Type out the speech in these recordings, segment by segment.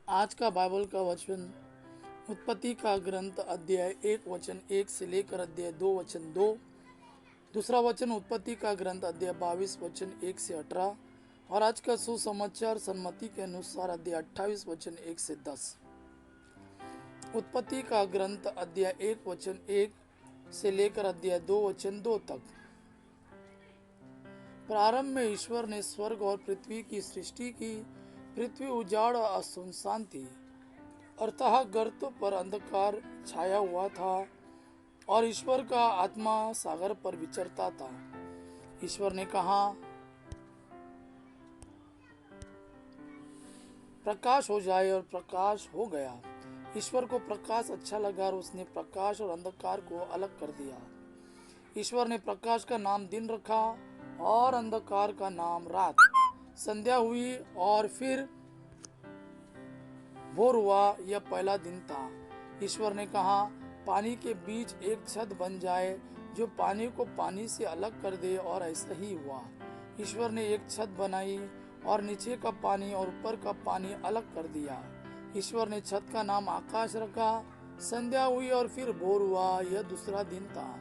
आज का बाइबल का वचन उत्पत्ति का ग्रंथ अध्याय 1 वचन 1 से लेकर अध्याय 2 वचन 2। दूसरा वचन उत्पत्ति का ग्रंथ अध्याय 22 वचन 1 से 18। और आज का सुसमाचार सन्मति के अनुसार अध्याय 28 वचन 1 से 10। उत्पत्ति का ग्रंथ अध्याय 1 वचन 1 से लेकर अध्याय 2 वचन 2 तक। प्रारंभ में ईश्वर ने स्वर्ग और पृथ्वी की सृष्टि की। पृथ्वी उजाड़ और सुनसान थी, अर्थाह गर्त पर अंधकार छाया हुआ था और ईश्वर का आत्मा सागर पर विचरता था। ईश्वर ने कहा, प्रकाश हो जाए, और प्रकाश हो गया। ईश्वर को प्रकाश अच्छा लगा और उसने प्रकाश और अंधकार को अलग कर दिया। ईश्वर ने प्रकाश का नाम दिन रखा और अंधकार का नाम रात। संध्या हुई और फिर भोर हुआ, यह पहला दिन था। ईश्वर ने कहा, पानी के बीच एक छत बन जाए जो पानी को पानी से अलग कर दे, और ऐसा ही हुआ। ईश्वर ने एक छत बनाई और नीचे का पानी और ऊपर का पानी अलग कर दिया। ईश्वर ने छत का नाम आकाश रखा। संध्या हुई और फिर भोर हुआ, यह दूसरा दिन था।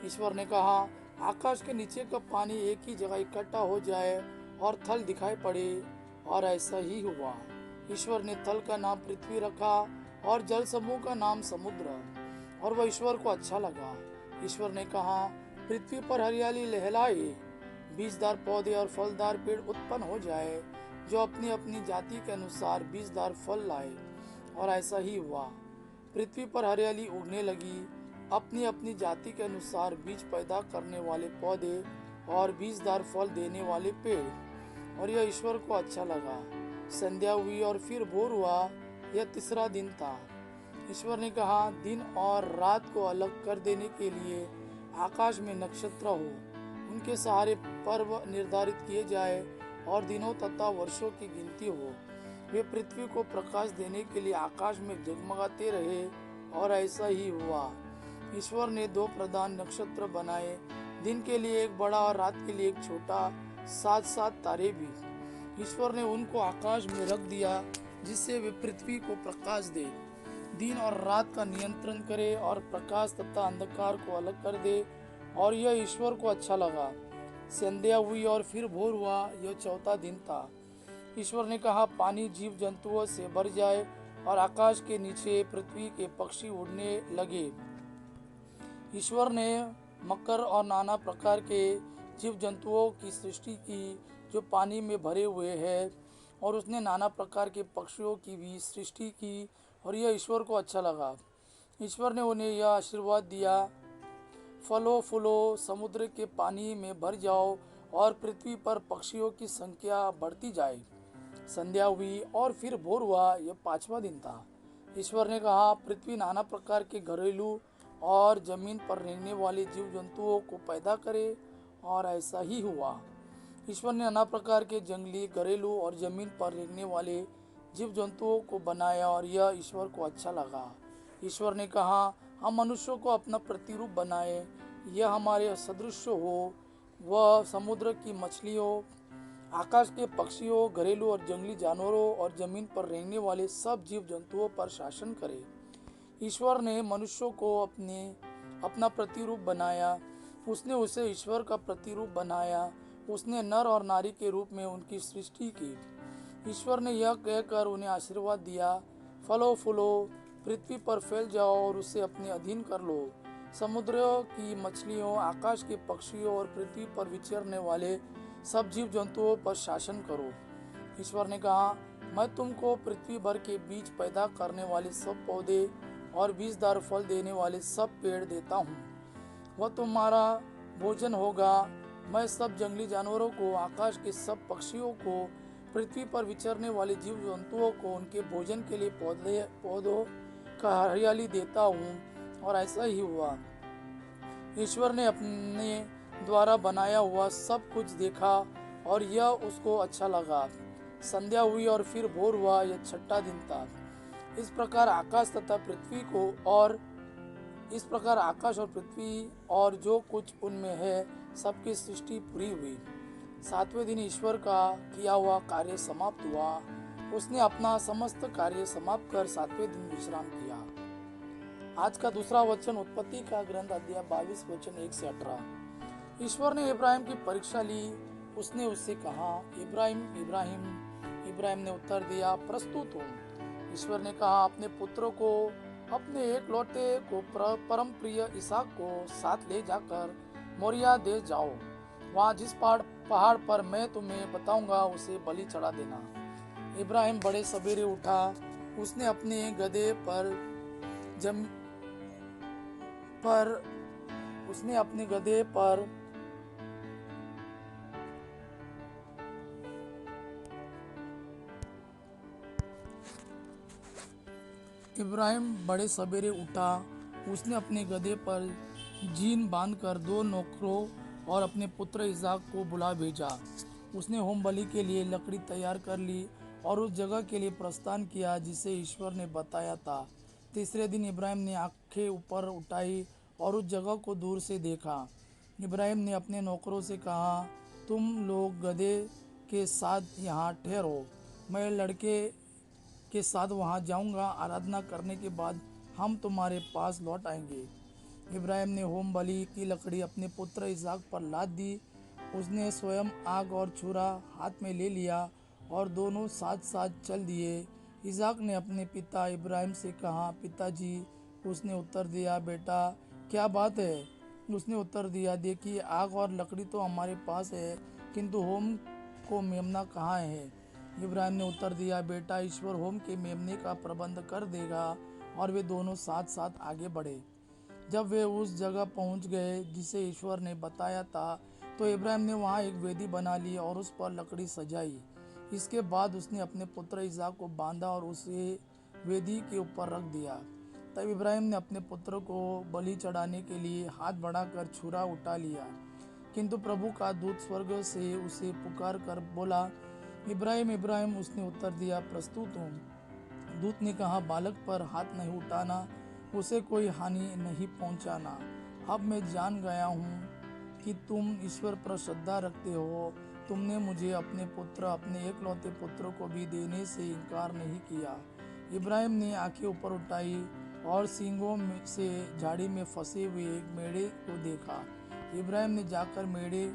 ईश्वर ने कहा, आकाश के नीचे का पानी एक ही जगह इकट्ठा हो जाए और थल दिखाई पड़े, और ऐसा ही हुआ। ईश्वर ने थल का नाम पृथ्वी रखा और जल समूह का नाम समुद्र, और वह ईश्वर को अच्छा लगा। ईश्वर ने कहा, पृथ्वी पर हरियाली लहलाए, बीजदार पौधे और फलदार पेड़ उत्पन्न हो जाए, जो अपनी अपनी जाति के अनुसार बीजदार फल लाए, और ऐसा ही हुआ। पृथ्वी पर हरियाली उगने लगी, अपनी अपनी जाति के अनुसार बीज पैदा करने वाले पौधे और बीजदार फल देने वाले पेड़, और यह ईश्वर को अच्छा लगा। संध्या हुई और फिर भोर हुआ, यह तीसरा दिन था। ईश्वर ने कहा, दिन और रात को अलग कर देने के लिए आकाश में नक्षत्र हो, उनके सहारे पर्व निर्धारित किए जाए और दिनों तथा वर्षों की गिनती हो। वे पृथ्वी को प्रकाश देने के लिए आकाश में जगमगाते रहे, और ऐसा ही हुआ। ईश्वर ने दो प्रधान नक्षत्र बनाए, दिन के लिए एक बड़ा और रात के लिए एक छोटा, साथ साथ तारे भी। ईश्वर ने उनको आकाश में रख दिया, जिससे वे पृथ्वी को प्रकाश दे, दिन और रात का नियंत्रण करे और प्रकाश तथा अंधकार को अलग कर दे, और यह ईश्वर को अच्छा लगा। संध्या हुई और फिर भोर हुआ, यह चौथा दिन था। ईश्वर ने कहा, पानी जीव जंतुओं से भर जाए और आकाश के नीचे पृथ्वी के पक्षी उड़ने लगे। ईश्वर ने मकर और नाना प्रकार के जीव जंतुओं की सृष्टि की जो पानी में भरे हुए हैं, और उसने नाना प्रकार के पक्षियों की भी सृष्टि की, और यह ईश्वर को अच्छा लगा। ईश्वर ने उन्हें यह आशीर्वाद दिया, फलो फूलो, समुद्र के पानी में भर जाओ और पृथ्वी पर पक्षियों की संख्या बढ़ती जाए। संध्या हुई और फिर भोर हुआ, यह पांचवा दिन था। ईश्वर ने कहा, पृथ्वी नाना प्रकार के घरेलू और जमीन पर रहने वाले जीव जंतुओं को पैदा करे, और ऐसा ही हुआ। ईश्वर ने नाना प्रकार के जंगली, घरेलू और जमीन पर रहने वाले जीव जंतुओं को बनाया, और यह ईश्वर को अच्छा लगा। ईश्वर ने कहा, हम मनुष्यों को अपना प्रतिरूप बनाए, यह हमारे सदृश हो। वह समुद्र की मछलियों, आकाश के पक्षियों, घरेलू और जंगली जानवरों और जमीन पर रहने वाले सब जीव जंतुओं पर शासन करे। ईश्वर ने मनुष्यों को अपना प्रतिरूप बनाया, उसने उसे ईश्वर का प्रतिरूप बनाया, उसने नर और नारी के रूप में उनकी सृष्टि की। ईश्वर ने यह कहकर उन्हें आशीर्वाद दिया, फलो फूलो, पृथ्वी पर फैल जाओ और उसे अपने अधीन कर लो। समुद्र की मछलियों, आकाश के पक्षियों और पृथ्वी पर विचरने वाले सब जीव जंतुओं पर शासन करो। ईश्वर ने कहा, मैं तुमको पृथ्वी भर के बीज पैदा करने वाले सब पौधे और बीजदार फल देने वाले सब पेड़ देता हूँ, वह तुम्हारा भोजन होगा। मैं सब जंगली जानवरों को, आकाश के सब पक्षियों को, पृथ्वी पर विचरने वाले जीव जंतुओं को उनके भोजन के लिए पौधों का हरियाली देता हूँ, और ऐसा ही हुआ। ईश्वर ने अपने द्वारा बनाया हुआ सब कुछ देखा, और यह उसको अच्छा लगा। संध्या हुई और फिर भोर हुआ, यह छठा दिन था। इस प्रकार आकाश और पृथ्वी और जो कुछ उनमें है सबकी सृष्टि पूरी हुई। सातवें दिन ईश्वर का किया हुआ कार्य समाप्त हुआ, उसने अपना समस्त कार्य समाप्त कर 7वें दिन विश्राम किया। आज का दूसरा वचन उत्पत्ति का ग्रंथ अध्याय 22 वचन 1 से 18। ईश्वर ने इब्राहिम की परीक्षा ली। उसने उससे कहा, इब्राहिम इब्राहिम। इब्राहिम ने उत्तर दिया, प्रस्तुत हूँ। ईश्वर ने कहा, अपने पुत्र को, अपने एक लौटे को, परम प्रिय इसहाक को साथ ले जाकर मोरिया देश जाओ। वहाँ जिस पहाड़ पर मैं तुम्हें बताऊंगा उसे बलि चढ़ा देना। इब्राहिम बड़े सवेरे उठा। उसने अपने गधे पर जीन बांधकर 2 नौकरों और अपने पुत्र इसहाक को बुला भेजा। उसने होम बलि के लिए लकड़ी तैयार कर ली और उस जगह के लिए प्रस्थान किया जिसे ईश्वर ने बताया था। तीसरे दिन इब्राहिम ने आंखें ऊपर उठाई और उस जगह को दूर से देखा। इब्राहिम ने अपने नौकरों से कहा, तुम लोग गधे के साथ यहाँ ठहरो, मैं लड़के के साथ वहाँ जाऊँगा। आराधना करने के बाद हम तुम्हारे पास लौट आएंगे। इब्राहिम ने होम बलि की लकड़ी अपने पुत्र इसहाक पर लाद दी। उसने स्वयं आग और छुरा हाथ में ले लिया और दोनों साथ साथ चल दिए। इसहाक ने अपने पिता इब्राहिम से कहा, पिताजी। उसने उत्तर दिया, बेटा क्या बात है? उसने उत्तर दिया, देखिए आग और लकड़ी तो हमारे पास है, किंतु होम को मेमना कहाँ है? इब्राहिम ने उत्तर दिया, बेटा ईश्वर होम के मेमने का प्रबंध कर देगा। और वे दोनों साथ साथ आगे बढ़े। जब वे उस जगह पहुंच गए जिसे ईश्वर ने बताया था, तो इब्राहिम ने वहां एक वेदी बना ली और उस पर लकड़ी सजाई। इसके बाद उसने अपने पुत्र इसहाक को बांधा और उसे वेदी के ऊपर रख दिया। तब इब्राहिम ने अपने पुत्र को बलि चढ़ाने के लिए हाथ बढ़ाकर छुरा उठा लिया, किंतु प्रभु का दूत स्वर्ग से उसे पुकार कर बोला, इब्राहिम इब्राहिम। उसने उत्तर दिया, प्रस्तुत हूँ। दूत ने कहा, बालक पर हाथ नहीं उठाना, उसे कोई हानि नहीं पहुंचाना। अब मैं जान गया हूँ कि तुम ईश्वर पर श्रद्धा रखते हो। तुमने मुझे अपने पुत्र, अपने एकलौते पुत्र को भी देने से इनकार नहीं किया। इब्राहिम ने आंखें ऊपर उठाई और सींगों से झाड़ी में फंसे हुए एक मेढ़े को देखा। इब्राहिम ने जाकर मेढ़े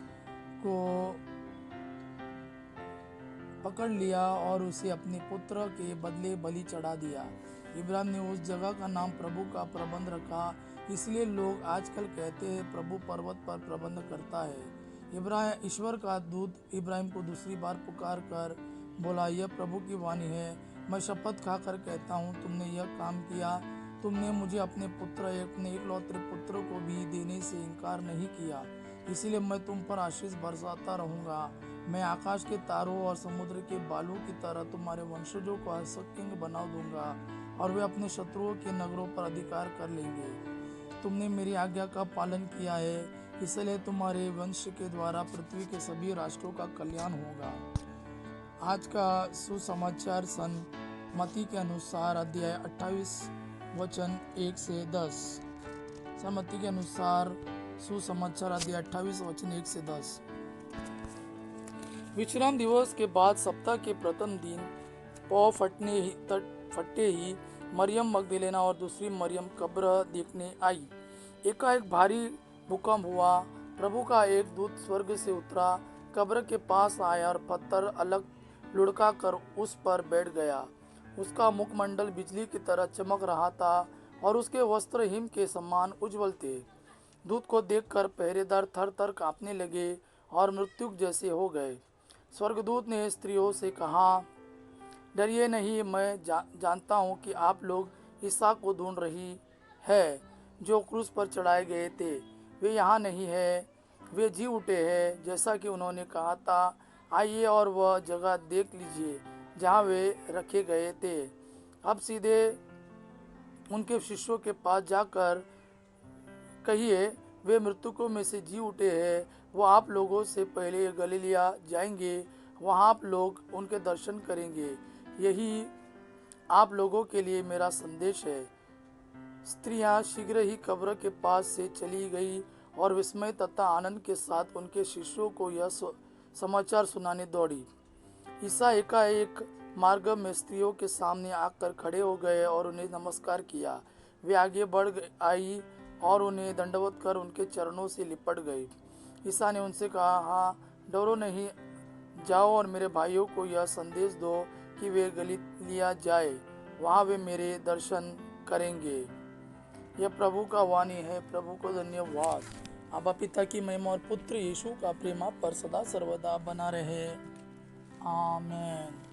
को पकड़ लिया और उसे अपने पुत्र के बदले बलि चढ़ा दिया। इब्राहिम ने उस जगह का नाम प्रभु का प्रबंध रखा। इसलिए लोग आजकल कहते हैं, प्रभु पर्वत पर प्रबंध करता है। ईश्वर का दूत इब्राहिम को दूसरी बार पुकार कर बोला, यह प्रभु की वाणी है, मैं शपथ खाकर कहता हूँ, तुमने यह काम किया। तुमने मुझे अपने एकलौते पुत्र को भी देने से इनकार नहीं किया। इसलिए मैं तुम पर आशीष बरसाता रहूंगा। मैं आकाश के तारों और समुद्र के बालू की तरह तुम्हारे वंशजों को असंख्य बना दूंगा और वे अपने शत्रुओं के नगरों पर अधिकार कर लेंगे। तुमने मेरी आज्ञा का पालन किया है, इसलिए तुम्हारे वंश के द्वारा पृथ्वी के सभी राष्ट्रों का कल्याण होगा। आज का सुसमाचार सन मत्ती के अनुसार अध्याय 28 वचन 1 से 10। मत्ती के अनुसार सुसमाचार अध्याय 28 वचन 1 से 10। विश्राम दिवस के बाद सप्ताह के प्रथम दिन पौ फटते ही मरियम मगदलेना और दूसरी मरियम कब्र देखने आई। एकाएक भारी भूकंप हुआ। प्रभु का एक दूत स्वर्ग से उतरा, कब्र के पास आया और पत्थर अलग लुढ़का कर उस पर बैठ गया। उसका मुखमंडल बिजली की तरह चमक रहा था और उसके वस्त्र हिम के समान उज्जवल थे। दूत को देखकर पहरेदार थर थर कांपने लगे और मृत्यु जैसे हो गए। स्वर्गदूत ने स्त्रियों से कहा, डरिए नहीं, मैं जानता हूँ कि आप लोग इसहाक को ढूंढ रही है, जो क्रूस पर चढ़ाए गए थे। वे यहाँ नहीं है, वे जी उठे हैं, जैसा कि उन्होंने कहा था। आइए और वह जगह देख लीजिए जहाँ वे रखे गए थे। अब सीधे उनके शिष्यों के पास जाकर कहिए, वे मृतकों में से जी उठे हैं। वो आप लोगों से पहले गलीलिया जाएंगे, वहाँ आप लोग उनके दर्शन करेंगे। यही आप लोगों के लिए मेरा संदेश है। स्त्रियां शीघ्र ही कब्र के पास से चली गई और विस्मय तथा आनंद के साथ उनके शिष्यों को यह समाचार सुनाने दौड़ी। ईसा एकाएक मार्ग में स्त्रियों के सामने आकर खड़े हो गए और उन्हें नमस्कार किया। वे आगे आई और उन्हें दंडवत कर उनके चरणों से लिपट गई। ईसा ने उनसे कहा, हाँ, डरो नहीं, जाओ और मेरे भाइयों को यह संदेश दो कि वे गलीलिया जाए, वहाँ वे मेरे दर्शन करेंगे। यह प्रभु का वाणी है। प्रभु को धन्यवाद। आबा पिता की महिमा और पुत्र यीशु का प्रेम आप पर सदा सर्वदा बना रहे। आमीन।